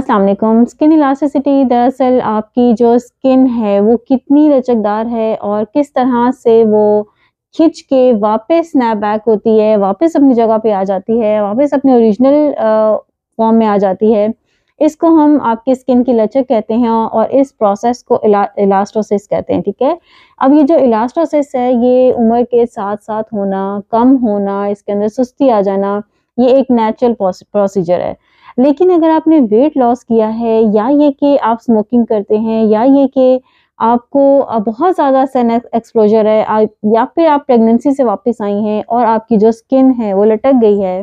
अस्सलाम वालेकुम। Skin elasticity दरअसल आपकी जो स्किन है वो कितनी लचकदार है और किस तरह से वो खिंच के वापस स्नैप बैक होती है, वापस अपनी जगह पे आ जाती है, वापस अपने ओरिजिनल फॉर्म में आ जाती है। इसको हम आपकी स्किन की लचक कहते हैं और इस प्रोसेस को इलास्टोसिस कहते हैं, ठीक है। अब ये जो इलास्टोसिस है ये उम्र के साथ-साथ होना, कम होना, इसके अंदर सुस्ती आ जाना, ये एक नेचुरल प्रोसीजर है। लेकिन अगर आपने वेट लॉस किया है या ये कि आप स्मोकिंग करते हैं या ये कि आपको बहुत ज़्यादा सन एक्सपोज़र है या फिर आप प्रेगनेंसी से वापस आई हैं और आपकी जो स्किन है वो लटक गई है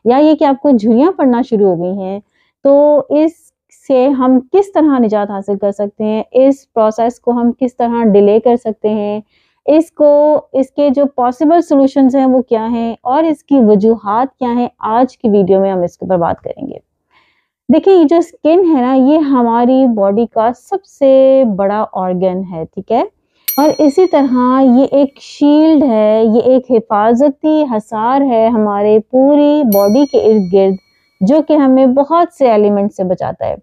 या ये कि आपको झुर्रियाँ पड़ना शुरू हो गई हैं, तो इससे हम किस तरह निजात हासिल कर सकते हैं? इस प्रोसेस को हम किस तरह डिले कर सकते हैं? इसके जो पॉसिबल सॉल्यूशंस हैं वो क्या हैं और इसकी वजूहात क्या हैं? आज की वीडियो में हम इसके ऊपर बात करेंगे। देखिए ये जो स्किन है ना ये हमारी बॉडी का सबसे बड़ा ऑर्गन है, ठीक है। और इसी तरह ये एक शील्ड है, ये एक हिफाजती हसार है हमारे पूरी बॉडी के इर्द गिर्द, जो कि हमें बहुत से एलिमेंट से बचाता है।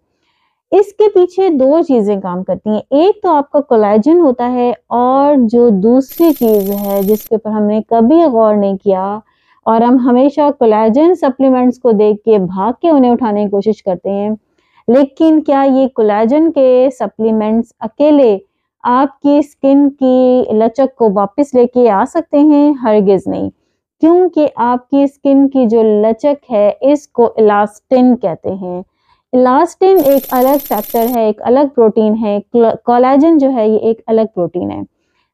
इसके पीछे दो चीजें काम करती हैं, एक तो आपका कोलेजन होता है और जो दूसरी चीज है जिसके ऊपर हमने कभी गौर नहीं किया और हम हमेशा कोलेजन सप्लीमेंट्स को देख के भाग के उन्हें उठाने की कोशिश करते हैं, लेकिन क्या ये कोलेजन के सप्लीमेंट्स अकेले आपकी स्किन की लचक को वापस लेके आ सकते हैं? हरगिज नहीं, क्योंकि आपकी स्किन की जो लचक है इसको इलास्टिन कहते हैं। इलास्टिन एक अलग फैक्टर है, एक अलग प्रोटीन है। कोलेजन जो है ये एक अलग प्रोटीन है।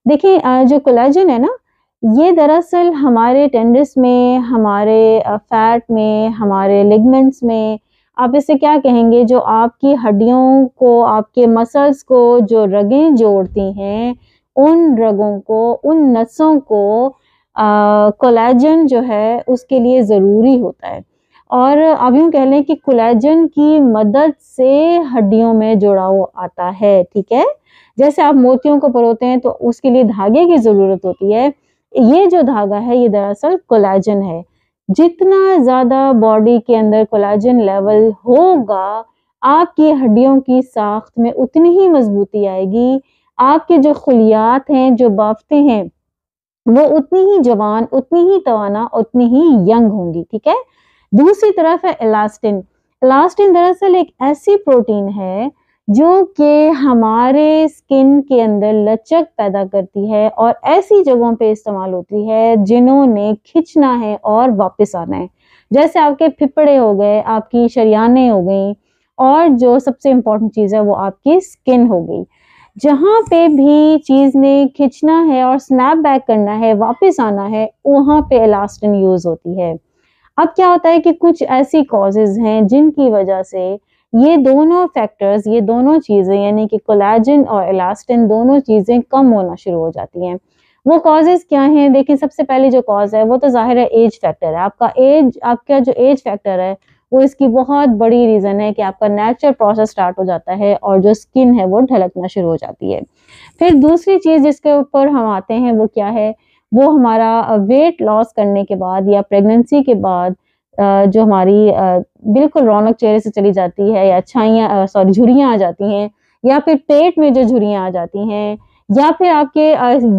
देखिए जो कोलेजन है ना ये दरअसल हमारे टेंडस में, हमारे फैट में, हमारे लिगामेंट्स में, आप इसे क्या कहेंगे, जो आपकी हड्डियों को, आपके मसल्स को जो रगें जोड़ती हैं, उन रगों को, उन नसों को कोलेजन जो है उसके लिए ज़रूरी होता है। और अब यूँ कह लें कि कोलेजन की मदद से हड्डियों में जुड़ाव आता है, ठीक है। जैसे आप मोतियों को परोते हैं तो उसके लिए धागे की ज़रूरत होती है, ये जो धागा है ये दरअसल कोलेजन है। जितना ज़्यादा बॉडी के अंदर कोलेजन लेवल होगा, आपकी हड्डियों की साख्त में उतनी ही मजबूती आएगी, आपके जो खुलियात हैं, जो बाफ्तें हैं, वो उतनी ही जवान, उतनी ही तवाना, उतनी ही यंग होंगी, ठीक है। दूसरी तरफ है इलास्टिन। इलास्टिन दरअसल एक ऐसी प्रोटीन है जो कि हमारे स्किन के अंदर लचक पैदा करती है और ऐसी जगहों पे इस्तेमाल होती है जिन्होंने खिंचना है और वापस आना है। जैसे आपके फिफड़े हो गए, आपकी शरियानें हो गई और जो सबसे इम्पोर्टेंट चीज़ है वो आपकी स्किन हो गई। जहाँ पे भी चीज़ ने खिंचना है और स्नैप बैक करना है, वापस आना है, वहाँ पे इलास्टिन यूज़ होती है। अब क्या होता है कि कुछ ऐसी कॉजेज़ हैं जिनकी वजह से ये दोनों फैक्टर्स, ये दोनों चीज़ें यानी कि कोलेजन और इलास्टिन दोनों चीज़ें कम होना शुरू हो जाती हैं। वो कॉजेज़ क्या हैं? देखिए सबसे पहली जो कॉज़ है वो तो ज़ाहिर है एज फैक्टर है। आपका जो एज फैक्टर है वो इसकी बहुत बड़ी रीज़न है कि आपका नेचुरल प्रोसेस स्टार्ट हो जाता है और जो स्किन है वो ढलकना शुरू हो जाती है। फिर दूसरी चीज़ जिसके ऊपर हम आते हैं वो क्या है? वो हमारा वेट लॉस करने के बाद या प्रेगनेंसी के बाद जो हमारी बिल्कुल रौनक चेहरे से चली जाती है या झुर्रियाँ आ जाती हैं या फिर पेट में जो झुर्रियाँ आ जाती हैं या फिर आपके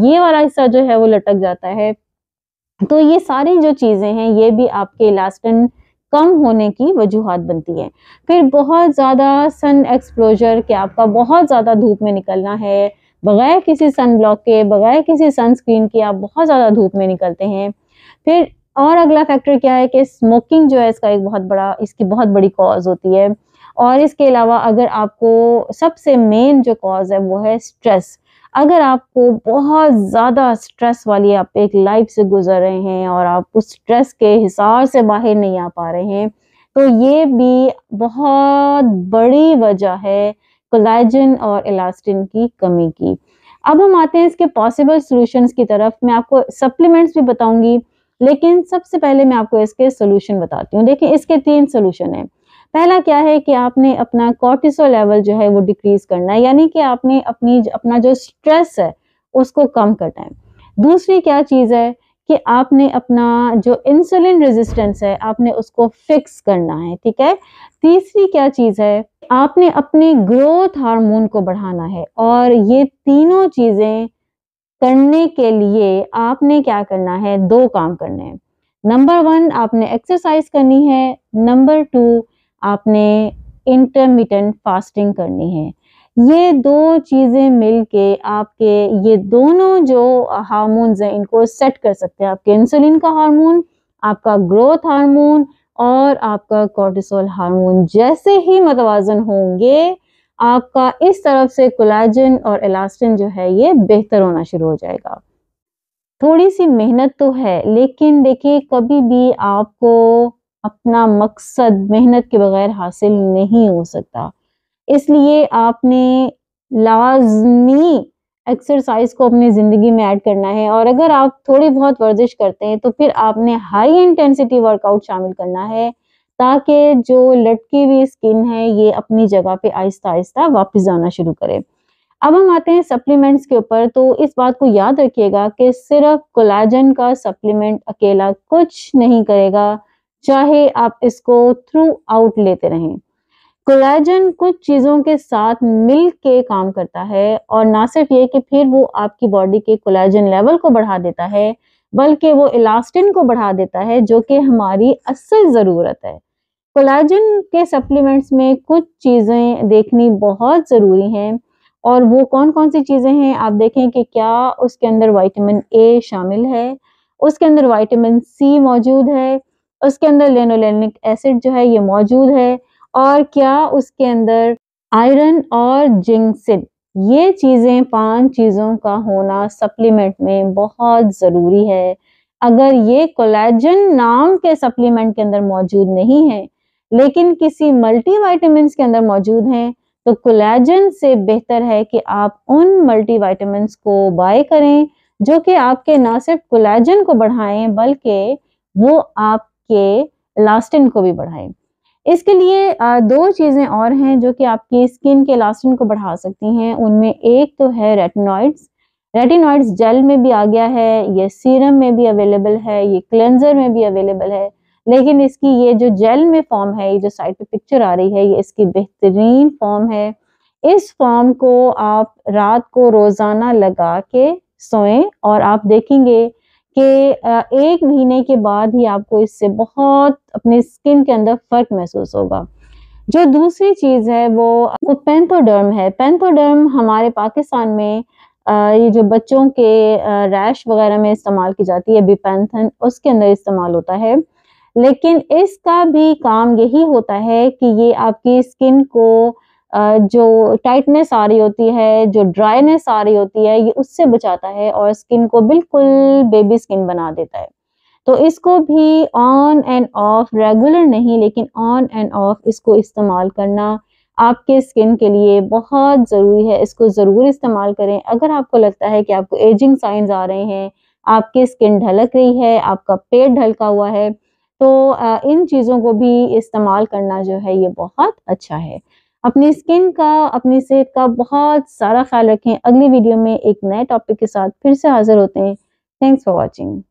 ये वाला हिस्सा जो है वो लटक जाता है। तो ये सारी जो चीज़ें हैं ये भी आपके इलास्टिन कम होने की वजूहात बनती हैं। फिर बहुत ज़्यादा सन एक्सपोज़र कि आपका बहुत ज़्यादा धूप में निकलना है, बगैर किसी सन ब्लॉक के, बगैर किसी सनस्क्रीन के आप बहुत ज़्यादा धूप में निकलते हैं। फिर और अगला फैक्टर क्या है कि स्मोकिंग जो है इसकी बहुत बड़ी कॉज़ होती है। और इसके अलावा अगर आपको सबसे मेन जो कॉज़ है वो है स्ट्रेस। अगर आपको बहुत ज़्यादा स्ट्रेस वाली आप एक लाइफ से गुजर रहे हैं और आप उस स्ट्रेस के हिसार से बाहर नहीं आ पा रहे हैं, तो ये भी बहुत बड़ी वजह है कोलेजन और इलास्टिन की कमी की। अब हम आते हैं इसके पॉसिबल सॉल्यूशंस की तरफ। मैं आपको सप्लीमेंट्स भी बताऊंगी, लेकिन सबसे पहले मैं आपको इसके सॉल्यूशन बताती हूँ। देखिए इसके 3 सॉल्यूशन हैं। पहला क्या है कि आपने अपना कोर्टिसोल लेवल जो है वो डिक्रीज करना है, यानी कि आपने अपना जो स्ट्रेस है उसको कम करना है। दूसरी क्या चीज़ है कि आपने अपना जो इंसुलिन रेजिस्टेंस है आपने उसको फिक्स करना है, ठीक है। तीसरी क्या चीज़ है, आपने अपने ग्रोथ हार्मोन को बढ़ाना है और ये तीनों चीज़ें करने के लिए आपने क्या करना है, 2 काम करने हैं। नंबर 1 आपने एक्सरसाइज़ करनी है, नंबर 2 आपने इंटरमिटेंट फास्टिंग करनी है। ये 2 चीज़ें मिलके आपके ये दोनों जो हार्मोन्स हैं इनको सेट कर सकते हैं। आपके इंसुलिन का हार्मोन, आपका ग्रोथ हार्मोन और आपका कॉर्टिसोल हार्मोन जैसे ही मतवाज़न होंगे, आपका इस तरफ से कोलेजन और इलास्टिन जो है ये बेहतर होना शुरू हो जाएगा। थोड़ी-सी मेहनत तो है, लेकिन देखिए कभी भी आपको अपना मकसद मेहनत के बगैर हासिल नहीं हो सकता। इसलिए आपने लाज़मी एक्सरसाइज़ को अपनी ज़िंदगी में ऐड करना है और अगर आप थोड़ी बहुत वर्जिश करते हैं, तो फिर आपने हाई इंटेंसिटी वर्कआउट शामिल करना है, ताकि जो लटकी हुई स्किन है, ये अपनी जगह पे आहिस्ता-आहिस्ता वापस आना शुरू करे। अब हम आते हैं सप्लीमेंट्स के ऊपर, तो इस बात को याद रखिएगा कि सिर्फ़ कोलेजन का सप्लीमेंट अकेला कुछ नहीं करेगा, चाहे आप इसको थ्रू आउट लेते रहें। कोलेजन कुछ चीज़ों के साथ मिल के काम करता है और ना सिर्फ ये कि फिर वो आपकी बॉडी के कोलेजन लेवल को बढ़ा देता है, बल्कि वो इलास्टिन को बढ़ा देता है जो कि हमारी असल ज़रूरत है। कोलेजन के सप्लीमेंट्स में कुछ चीज़ें देखनी बहुत ज़रूरी हैं और वो कौन-कौन सी चीज़ें हैं आप देखें कि क्या उसके अंदर विटामिन ए शामिल है, उसके अंदर विटामिन सी मौजूद है, उसके अंदर लिनोलेनिक एसिड जो है ये मौजूद है और क्या उसके अंदर आयरन और जिंक, ये चीज़ें 5 चीज़ों का होना सप्लीमेंट में बहुत ज़रूरी है। अगर ये कोलेजन नाम के सप्लीमेंट के अंदर मौजूद नहीं है, लेकिन किसी मल्टीविटामिन्स के अंदर मौजूद हैं, तो कोलेजन से बेहतर है कि आप उन मल्टीविटामिन्स को बाय करें, जो कि आपके ना सिर्फ कोलेजन को बढ़ाएँ, बल्कि वो आपके इलास्टिन को भी बढ़ाएँ। इसके लिए 2 चीज़ें और हैं जो कि आपकी स्किन के इलास्टिन को बढ़ा सकती हैं, उनमें एक तो है रेटिनॉइड्स। रेटिनॉइड्स जेल में भी आ गया है, ये सीरम में भी अवेलेबल है, ये क्लेंज़र में भी अवेलेबल है, लेकिन इसकी ये जो जेल में फ़ॉर्म है, ये जो साइड पे पिक्चर आ रही है, ये इसकी बेहतरीन फ़ॉर्म है। इस फ़ॉर्म को आप रात को रोज़ाना लगा के सोएँ और आप देखेंगे कि 1 महीने के बाद ही आपको इससे बहुत अपनी स्किन के अंदर फ़र्क महसूस होगा। जो दूसरी चीज़ है वो पैंथोडर्म है। पैंथोडर्म हमारे पाकिस्तान में ये जो बच्चों के रैश वग़ैरह में इस्तेमाल की जाती है बिपैंथन उसके अंदर इस्तेमाल होता है। लेकिन इसका भी काम यही होता है कि ये आपकी स्किन को जो टाइटनेस आ रही होती है, जो ड्राइनेस आ रही होती है, ये उससे बचाता है और स्किन को बिल्कुल बेबी स्किन बना देता है। तो इसको भी ऑन एंड ऑफ रेगुलर नहीं लेकिन ऑन एंड ऑफ इसको इस्तेमाल करना आपके स्किन के लिए बहुत ज़रूरी है। इसको ज़रूर इस्तेमाल करें। अगर आपको लगता है कि आपको एजिंग साइन्स आ रहे हैं, आपकी स्किन ढलक रही है, आपका पेट ढलका हुआ है, तो इन चीज़ों को भी इस्तेमाल करना जो है ये बहुत अच्छा है। अपनी स्किन का, अपनी सेहत का बहुत सारा ख़्याल रखें। अगली वीडियो में एक नए टॉपिक के साथ फिर से हाज़िर होते हैं। Thanks for watching.